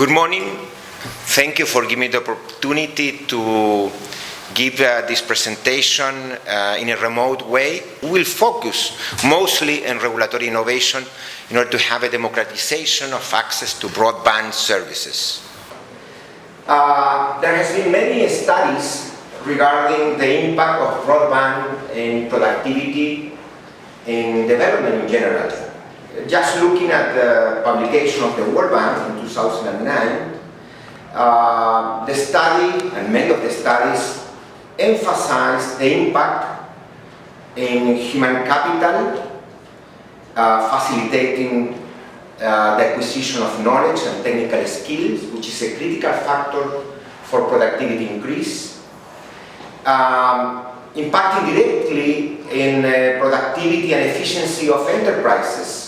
Good morning. Thank you for giving me the opportunity to give this presentation in a remote way. We will focus mostly on regulatory innovation in order to have a democratization of access to broadband services. There has been many studies regarding the impact of broadband in productivity and development in general. Just looking at the publication of the World Bank in 2009, the study and many of the studies emphasize the impact in human capital, facilitating the acquisition of knowledge and technical skills, which is a critical factor for productivity increase, impacting directly in productivity and efficiency of enterprises,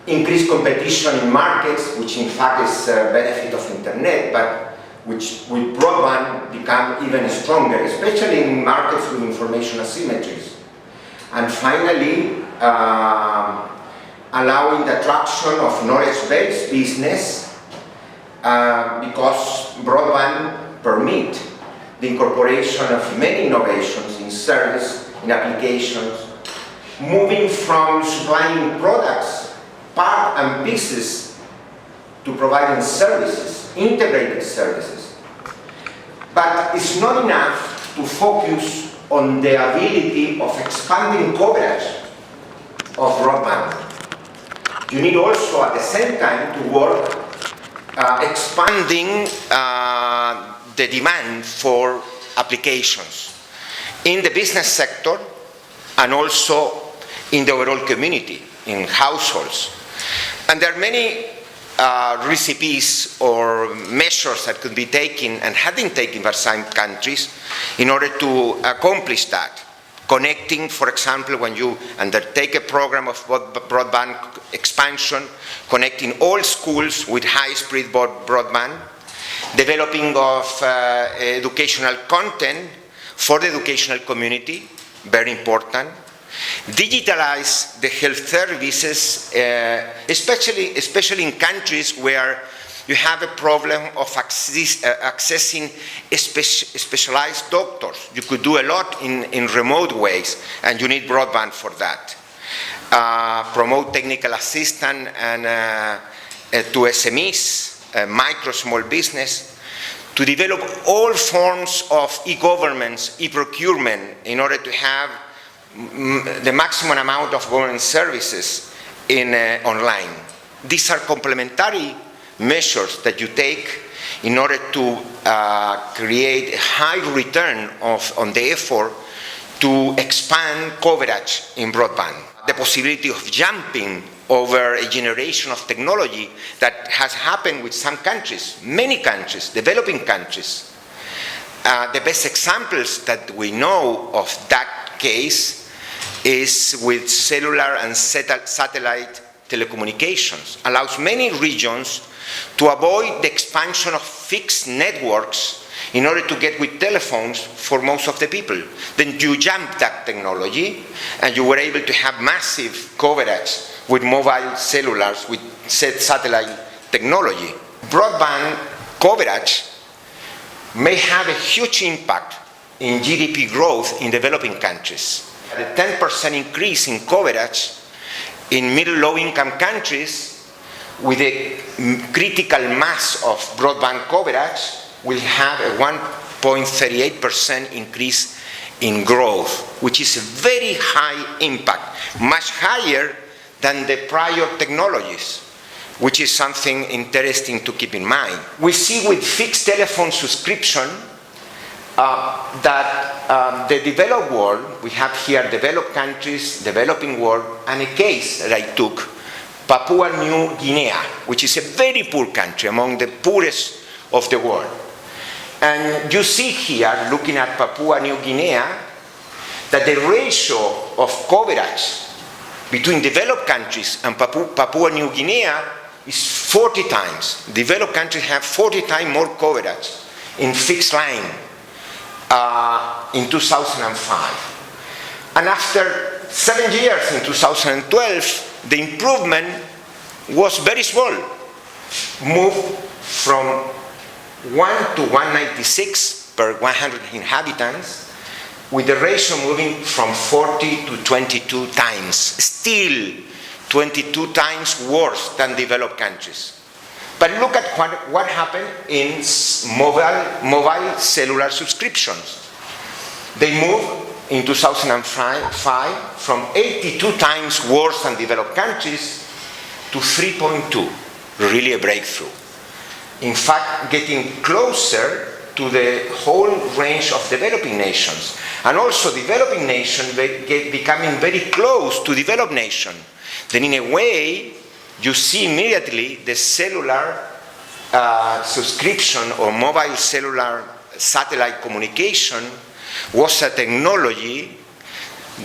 increased competition in markets, which in fact is a benefit of internet, but which with broadband become even stronger, especially in markets with information asymmetries. And finally, allowing the attraction of knowledge-based business because broadband permit the incorporation of many innovations in service, in applications, moving from supplying products, part and pieces, to providing services, integrated services. But it's not enough to focus on the ability of expanding coverage of broadband. You need also at the same time to work expanding the demand for applications in the business sector and also in the overall community, in households. And there are many recipes or measures that could be taken and have been taken by some countries in order to accomplish that. Connecting, for example, when you undertake a program of broadband expansion, connecting all schools with high-speed broadband, developing of educational content for the educational community, very important. Digitalize the health services, especially in countries where you have a problem of accessing specialized doctors. You could do a lot in remote ways, and you need broadband for that. Promote technical assistance and to SMEs, micro, small business, to develop all forms of e-governments, e-procurement, in order to have the maximum amount of government services in online. These are complementary measures that you take in order to create a high return on the effort to expand coverage in broadband. The possibility of jumping over a generation of technology that has happened with some countries, many countries, developing countries. The best examples that we know of that case is with cellular and satellite telecommunications. Allows many regions to avoid the expansion of fixed networks in order to get with telephones for most of the people. Then you jump that technology and you were able to have massive coverage with mobile cellulars, with satellite technology. Broadband coverage may have a huge impact in GDP growth in developing countries. The 10% increase in coverage in middle-low-income countries with a critical mass of broadband coverage will have a 1.38% increase in growth, which is a very high impact, much higher than the prior technologies, which is something interesting to keep in mind. We see with fixed telephone subscription that the developed world, we have here developed countries, developing world, and a case that I took, Papua New Guinea, which is a very poor country, among the poorest of the world. And you see here, looking at Papua New Guinea, that the ratio of coverage between developed countries and Papua New Guinea is 40 times. Developed countries have 40 times more coverage in fixed line in 2005. And after 7 years, in 2012, the improvement was very small. Moved from 1 to 196 per 100 inhabitants, with the ratio moving from 40 to 22 times. Still 22 times worse than developed countries. But look at what happened in mobile cellular subscriptions. They moved in 2005 from 82 times worse than developed countries to 3.2, really a breakthrough. In fact, getting closer to the whole range of developing nations, and also developing nations becoming very close to developed nations. Then in a way, you see immediately the cellular subscription or mobile cellular satellite communication was a technology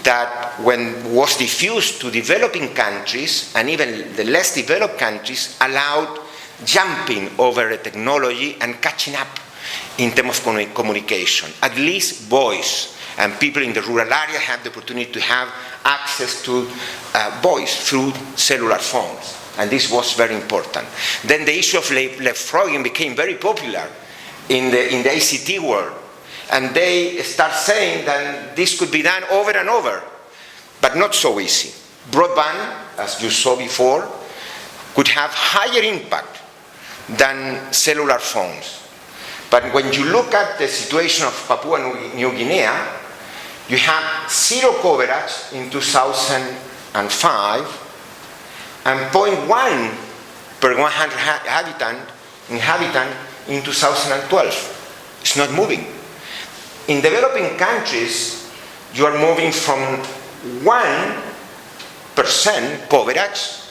that, when was diffused to developing countries and even the less developed countries, allowed jumping over a technology and catching up in terms of communication. At least voice, and people in the rural area have the opportunity to have access to voice through cellular phones. And this was very important. Then the issue of leapfrogging became very popular in the ICT world. And they start saying that this could be done over and over, but not so easy. Broadband, as you saw before, could have higher impact than cellular phones. But when you look at the situation of Papua New Guinea, you have zero coverage in 2005 and 0.1 per 100 inhabitant in 2012. It's not moving. In developing countries, you are moving from 1% coverage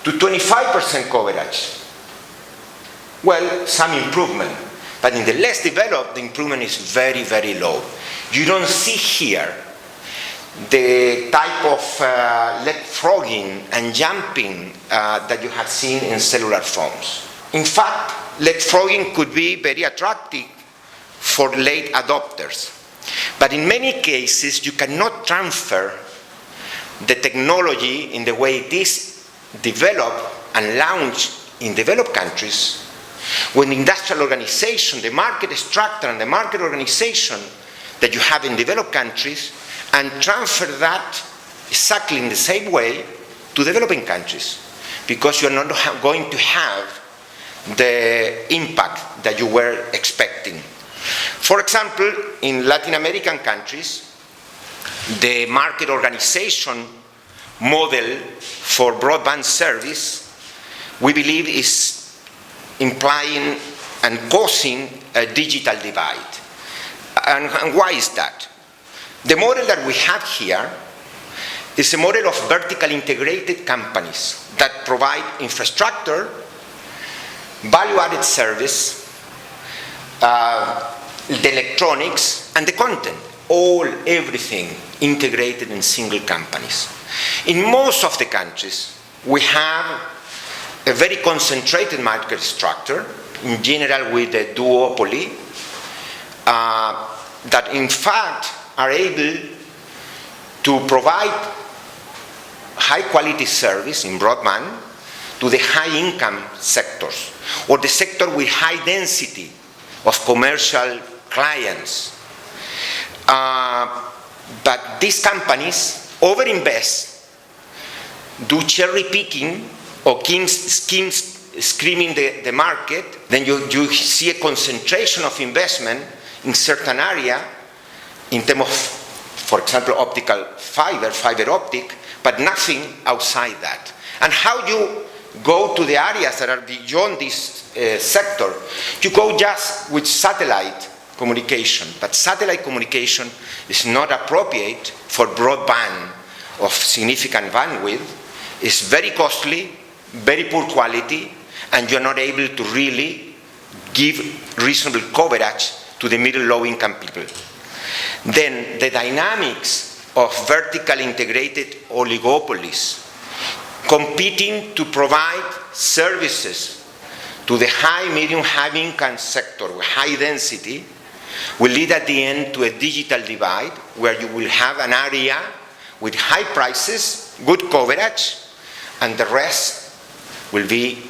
to 25% coverage. Well, some improvement, but in the less developed, the improvement is very, very low. You don't see here the type of leapfrogging and jumping that you have seen in cellular phones. In fact, leapfrogging could be very attractive for late adopters. But in many cases, you cannot transfer the technology in the way it is developed and launched in developed countries, when the industrial organization, the market structure and the market organization that you have in developed countries, and transfer that exactly in the same way to developing countries, because you're not going to have the impact that you were expecting. For example, in Latin American countries, the market organization model for broadband service, we believe, is implying and causing a digital divide. And why is that? The model that we have here is a model of vertically integrated companies that provide infrastructure, value-added service, the electronics, and the content, everything integrated in single companies. In most of the countries, we have a very concentrated market structure, in general with a duopoly, that in fact are able to provide high-quality service in broadband to the high-income sectors, or the sector with high density of commercial clients. But these companies overinvest, do cherry picking, or skimming the market. Then you see a concentration of investment in certain area in terms of, for example, optical fiber optic, but nothing outside that. And how you go to the areas that are beyond this sector, you go just with satellite communication, but satellite communication is not appropriate for broadband of significant bandwidth. It's very costly, very poor quality, and you're not able to really give reasonable coverage to the middle low-income people. Then the dynamics of vertically integrated oligopolies competing to provide services to the high, medium, high-income sector with high density will lead at the end to a digital divide, where you will have an area with high prices, good coverage, and the rest will be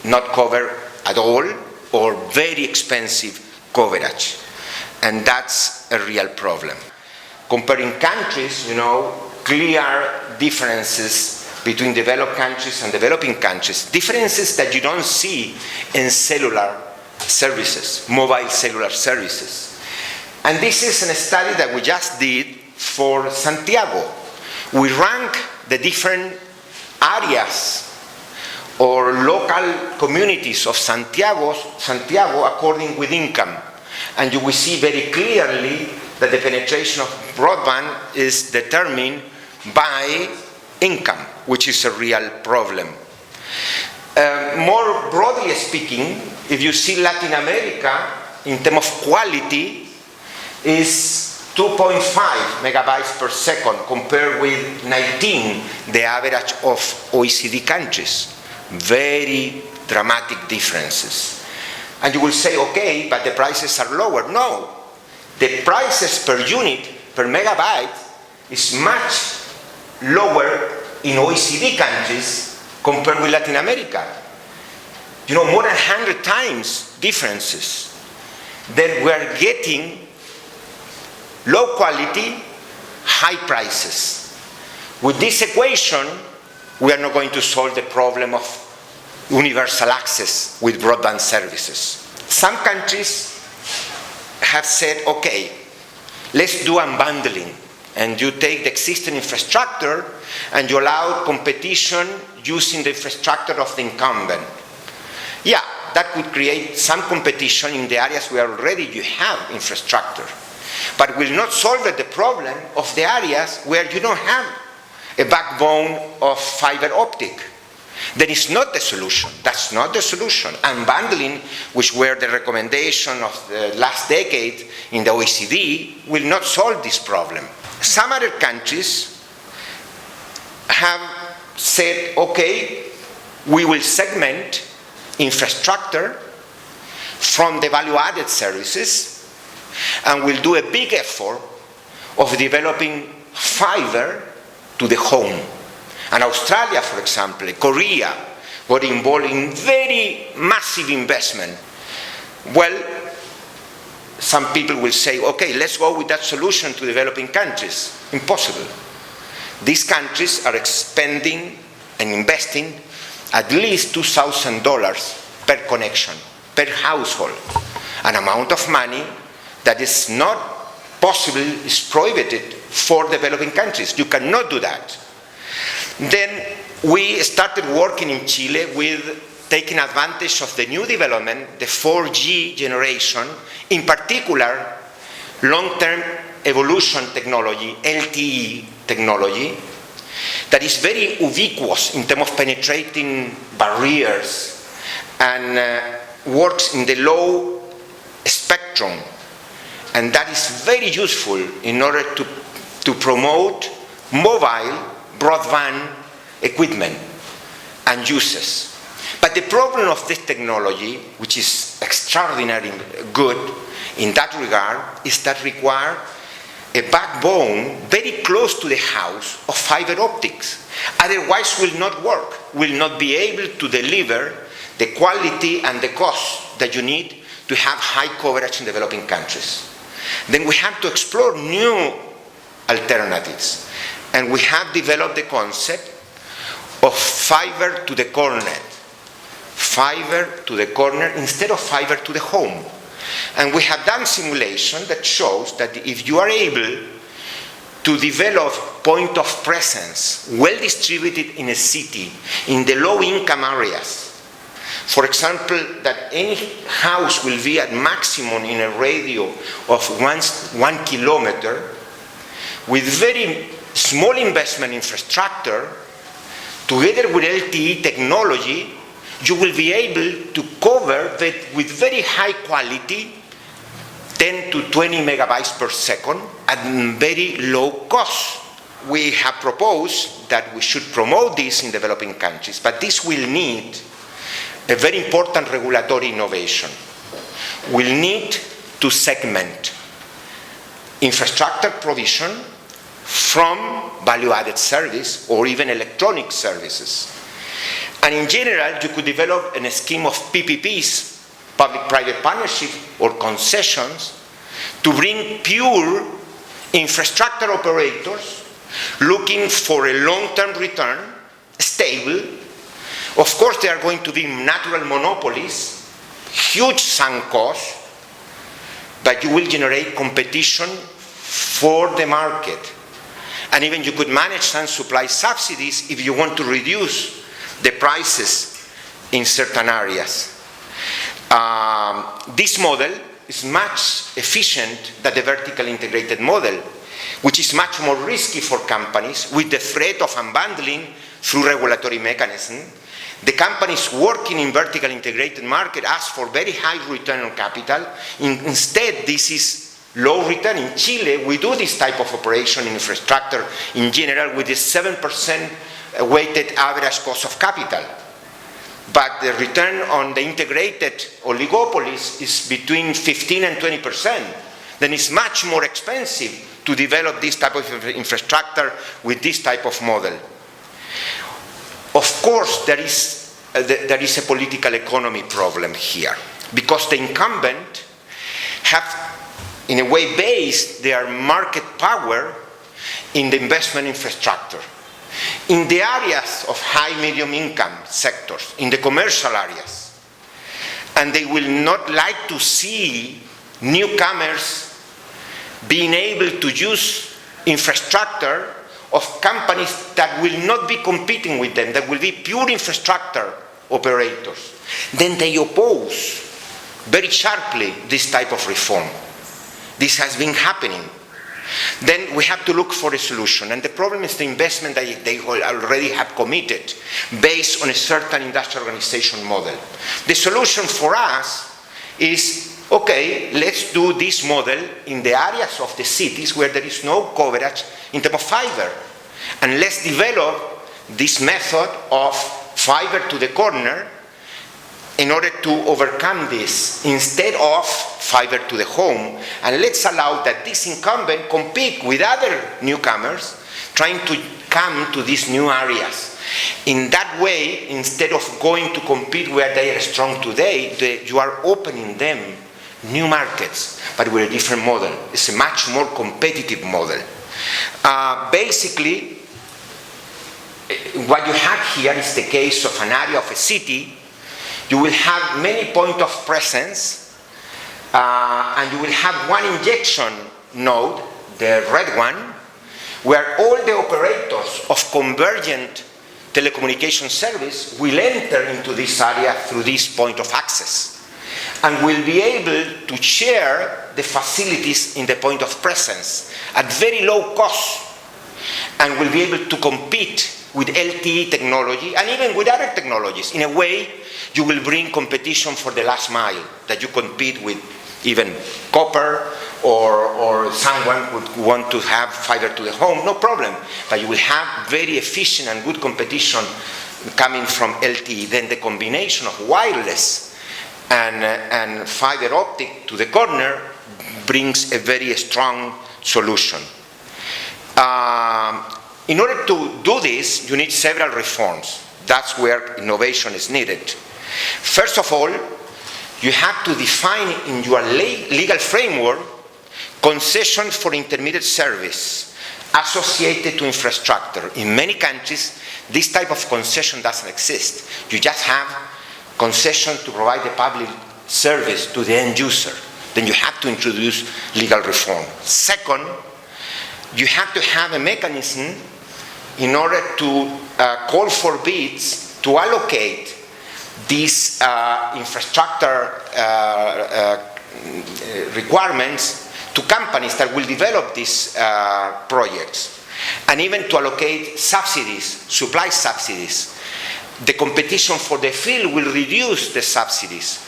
not covered at all or very expensive coverage. And that's a real problem. Comparing countries, clear differences between developed countries and developing countries, differences that you don't see in cellular services, mobile cellular services. And this is a study that we just did for Santiago. We rank the different areas or local communities of Santiago according with income. And you will see very clearly that the penetration of broadband is determined by income, which is a real problem. More broadly speaking, if you see Latin America, in terms of quality, is 2.5 megabytes per second compared with 19, the average of OECD countries. Very dramatic differences. And you will say, okay, but the prices are lower. No, the prices per unit, per megabyte, is much lower in OECD countries compared with Latin America. More than 100 times differences. Then we are getting low quality, high prices. With this equation, we are not going to solve the problem of universal access with broadband services. Some countries have said, okay, let's do unbundling. And you take the existing infrastructure and you allow competition using the infrastructure of the incumbent. Yeah, that could create some competition in the areas where already you have infrastructure. But will not solve the problem of the areas where you don't have a backbone of fiber optic. That is not the solution. That's not the solution. Unbundling, which were the recommendation of the last decade in the OECD, will not solve this problem. Some other countries have said, okay, we will segment infrastructure from the value-added services and we'll do a big effort of developing fiber to the home. And Australia, for example, Korea, were involved in very massive investment. Well, some people will say, okay, let's go with that solution to developing countries. Impossible. These countries are expending and investing at least $2,000 per connection, per household. An amount of money that is not possible, is prohibited for developing countries. You cannot do that. Then we started working in Chile with taking advantage of the new development, the 4G generation, in particular long-term evolution technology, LTE technology, that is very ubiquitous in terms of penetrating barriers and works in the low spectrum. And that is very useful in order to promote mobile broadband equipment and uses. But the problem of this technology, which is extraordinarily good in that regard, is that require a backbone very close to the house of fiber optics. Otherwise will not work, will not be able to deliver the quality and the cost that you need to have high coverage in developing countries. Then we have to explore new alternatives. And we have developed the concept of fiber to the corner. Fiber to the corner instead of fiber to the home. And we have done simulation that shows that if you are able to develop point of presence well distributed in a city, in the low income areas, for example, that any house will be at maximum in a radio of 1 kilometer, with very small investment infrastructure, together with LTE technology, you will be able to cover that with very high quality, 10 to 20 megabytes per second at very low cost. We have proposed that we should promote this in developing countries, but this will need a very important regulatory innovation. We'll need to segment infrastructure provision from value-added service or even electronic services. And in general, you could develop a scheme of PPPs, public-private partnership, or concessions, to bring pure infrastructure operators looking for a long-term return, stable. Of course, there are going to be natural monopolies, huge sunk costs, but you will generate competition for the market. And even you could manage some supply subsidies if you want to reduce the prices in certain areas. This model is much efficient than the vertical integrated model, which is much more risky for companies with the threat of unbundling through regulatory mechanism. The companies working in vertical integrated market ask for very high return on capital. Instead, this is low return. In Chile, we do this type of operation in infrastructure in general with a 7% weighted average cost of capital. But the return on the integrated oligopolies is between 15 and 20%. Then it's much more expensive to develop this type of infrastructure with this type of model. Of course, there is a political economy problem here, because the incumbent have, in a way, based their market power in the investment infrastructure. In the areas of high, medium income sectors, in the commercial areas, and they will not like to see newcomers being able to use infrastructure of companies that will not be competing with them, that will be pure infrastructure operators. Then they oppose very sharply this type of reform. This has been happening. Then we have to look for a solution, and the problem is the investment that they already have committed based on a certain industrial organization model. The solution for us is, okay, let's do this model in the areas of the cities where there is no coverage in terms of fiber, and let's develop this method of fiber to the corner in order to overcome this, instead of fiber to the home. And let's allow that this incumbent compete with other newcomers trying to come to these new areas. In that way, instead of going to compete where they are strong today, you are opening them new markets, but with a different model. It's a much more competitive model. Basically, what you have here is the case of an area of a city. You will have many points of presence, and you will have one injection node, the red one, where all the operators of convergent telecommunication service will enter into this area through this point of access, and will be able to share the facilities in the point of presence at very low cost, and will be able to compete with LTE technology and even with other technologies. In a way, you will bring competition for the last mile, that you compete with even copper or someone would want to have fiber to the home, no problem. But you will have very efficient and good competition coming from LTE. Then the combination of wireless and fiber optic to the corner brings a very strong solution. In order to do this, you need several reforms. That's where innovation is needed. First of all, you have to define in your legal framework concessions for intermediate service associated to infrastructure. In many countries, this type of concession doesn't exist. You just have concession to provide the public service to the end user. Then you have to introduce legal reform. Second, you have to have a mechanism in order to call for bids to allocate these infrastructure requirements to companies that will develop these projects, and even to allocate subsidies, supply subsidies. The competition for the field will reduce the subsidies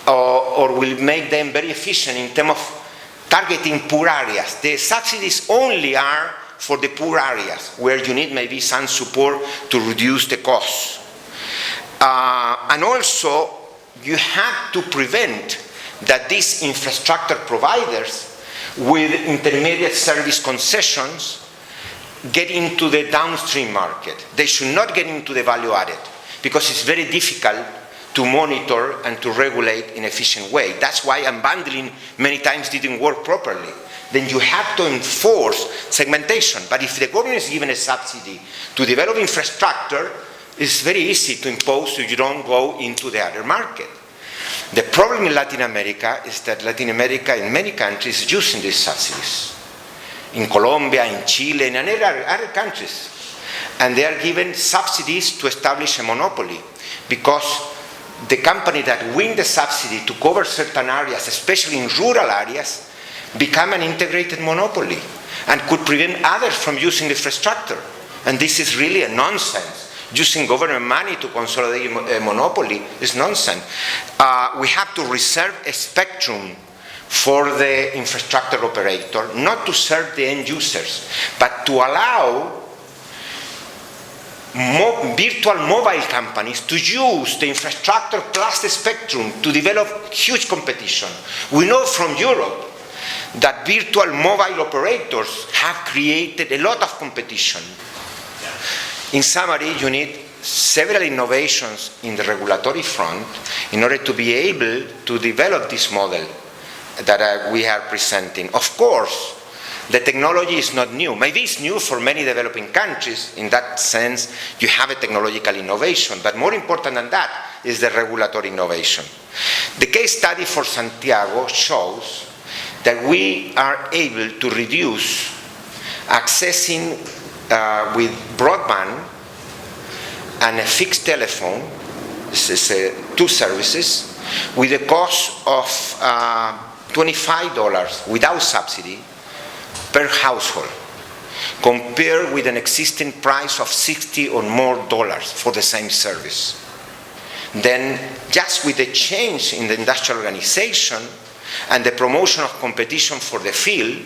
or will make them very efficient in terms of targeting poor areas. The subsidies only are for the poor areas where you need maybe some support to reduce the costs. And also, you have to prevent that these infrastructure providers with intermediate service concessions get into the downstream market. They should not get into the value added. because it's very difficult to monitor and to regulate in an efficient way. That's why unbundling many times didn't work properly. Then you have to enforce segmentation. But if the government is given a subsidy to develop infrastructure, it's very easy to impose so you don't go into the other market. The problem in Latin America is that Latin America, in many countries, is using these subsidies. In Colombia, in Chile, and in other countries. And they are given subsidies to establish a monopoly, because the company that win the subsidy to cover certain areas, especially in rural areas, become an integrated monopoly and could prevent others from using the infrastructure. And this is really a nonsense. Using government money to consolidate a monopoly is nonsense. We have to reserve a spectrum for the infrastructure operator, not to serve the end users, but to allow virtual mobile companies to use the infrastructure plus the spectrum to develop huge competition. We know from Europe that virtual mobile operators have created a lot of competition. In summary, you need several innovations in the regulatory front in order to be able to develop this model that we are presenting. Of course, the technology is not new. Maybe it's new for many developing countries. In that sense, you have a technological innovation. But more important than that is the regulatory innovation. The case study for Santiago shows that we are able to reduce accessing with broadband and a fixed telephone, this is two services, with a cost of $25 without subsidy per household, compared with an existing price of $60 or more for the same service. Then, just with the change in the industrial organization and the promotion of competition for the field,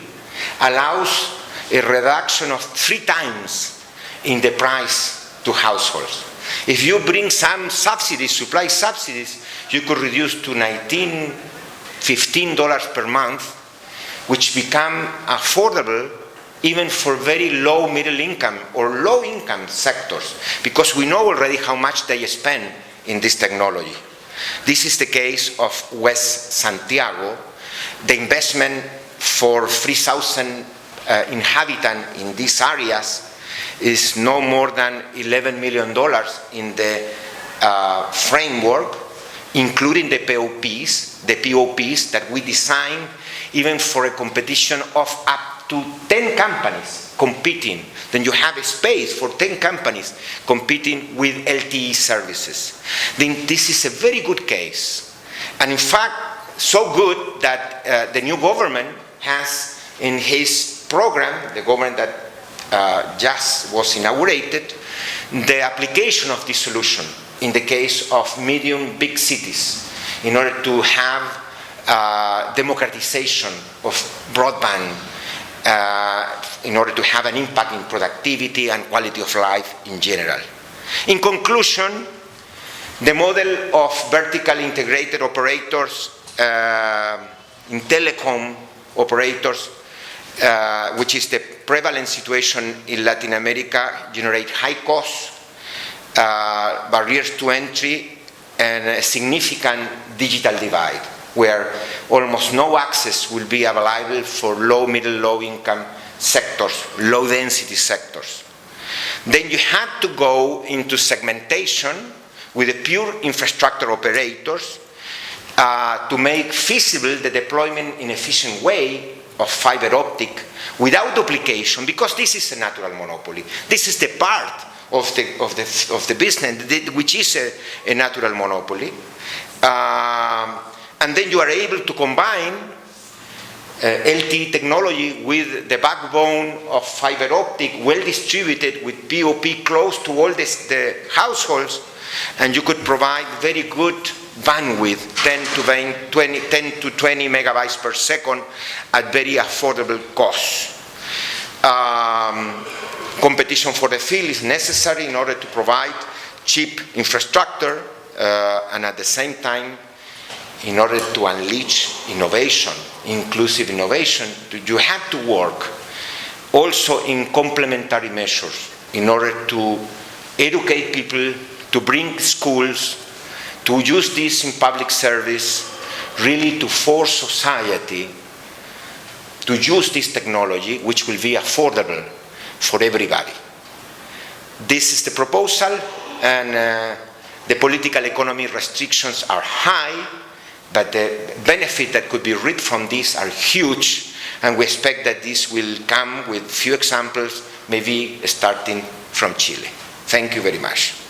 allows a reduction of 3 times in the price to households. If you bring some subsidies, supply subsidies, you could reduce to $19, $15 per month, which become affordable even for very low middle income or low income sectors, because we know already how much they spend in this technology. This is the case of West Santiago. The investment for 3,000 inhabitants in these areas is no more than $11 million in the framework, including the POPs that we designed even for a competition of up to 10 companies competing. Then you have a space for 10 companies competing with LTE services. Then this is a very good case. And in fact, so good that the new government has in his program, the government that just was inaugurated, the application of this solution in the case of medium big cities in order to have democratization of broadband, in order to have an impact in productivity and quality of life in general. In conclusion, the model of vertically integrated operators in telecom operators, which is the prevalent situation in Latin America, generate high costs, barriers to entry, and a significant digital divide, where almost no access will be available for low, middle, low income sectors, low density sectors. Then you have to go into segmentation with the pure infrastructure operators to make feasible the deployment in an efficient way of fiber optic without duplication, because this is a natural monopoly. This is the part of the business which is a natural monopoly. And then you are able to combine LTE technology with the backbone of fiber optic, well distributed with POP close to all the households, and you could provide very good bandwidth, 10 to 20 megabytes per second at very affordable costs. Competition for the field is necessary in order to provide cheap infrastructure and at the same time, in order to unleash innovation, inclusive innovation, you have to work also in complementary measures in order to educate people, to bring schools, to use this in public service, really to force society to use this technology, which will be affordable for everybody. This is the proposal, and the political economy restrictions are high, but the benefit that could be reaped from this are huge, and we expect that this will come with few examples, maybe starting from Chile. Thank you very much.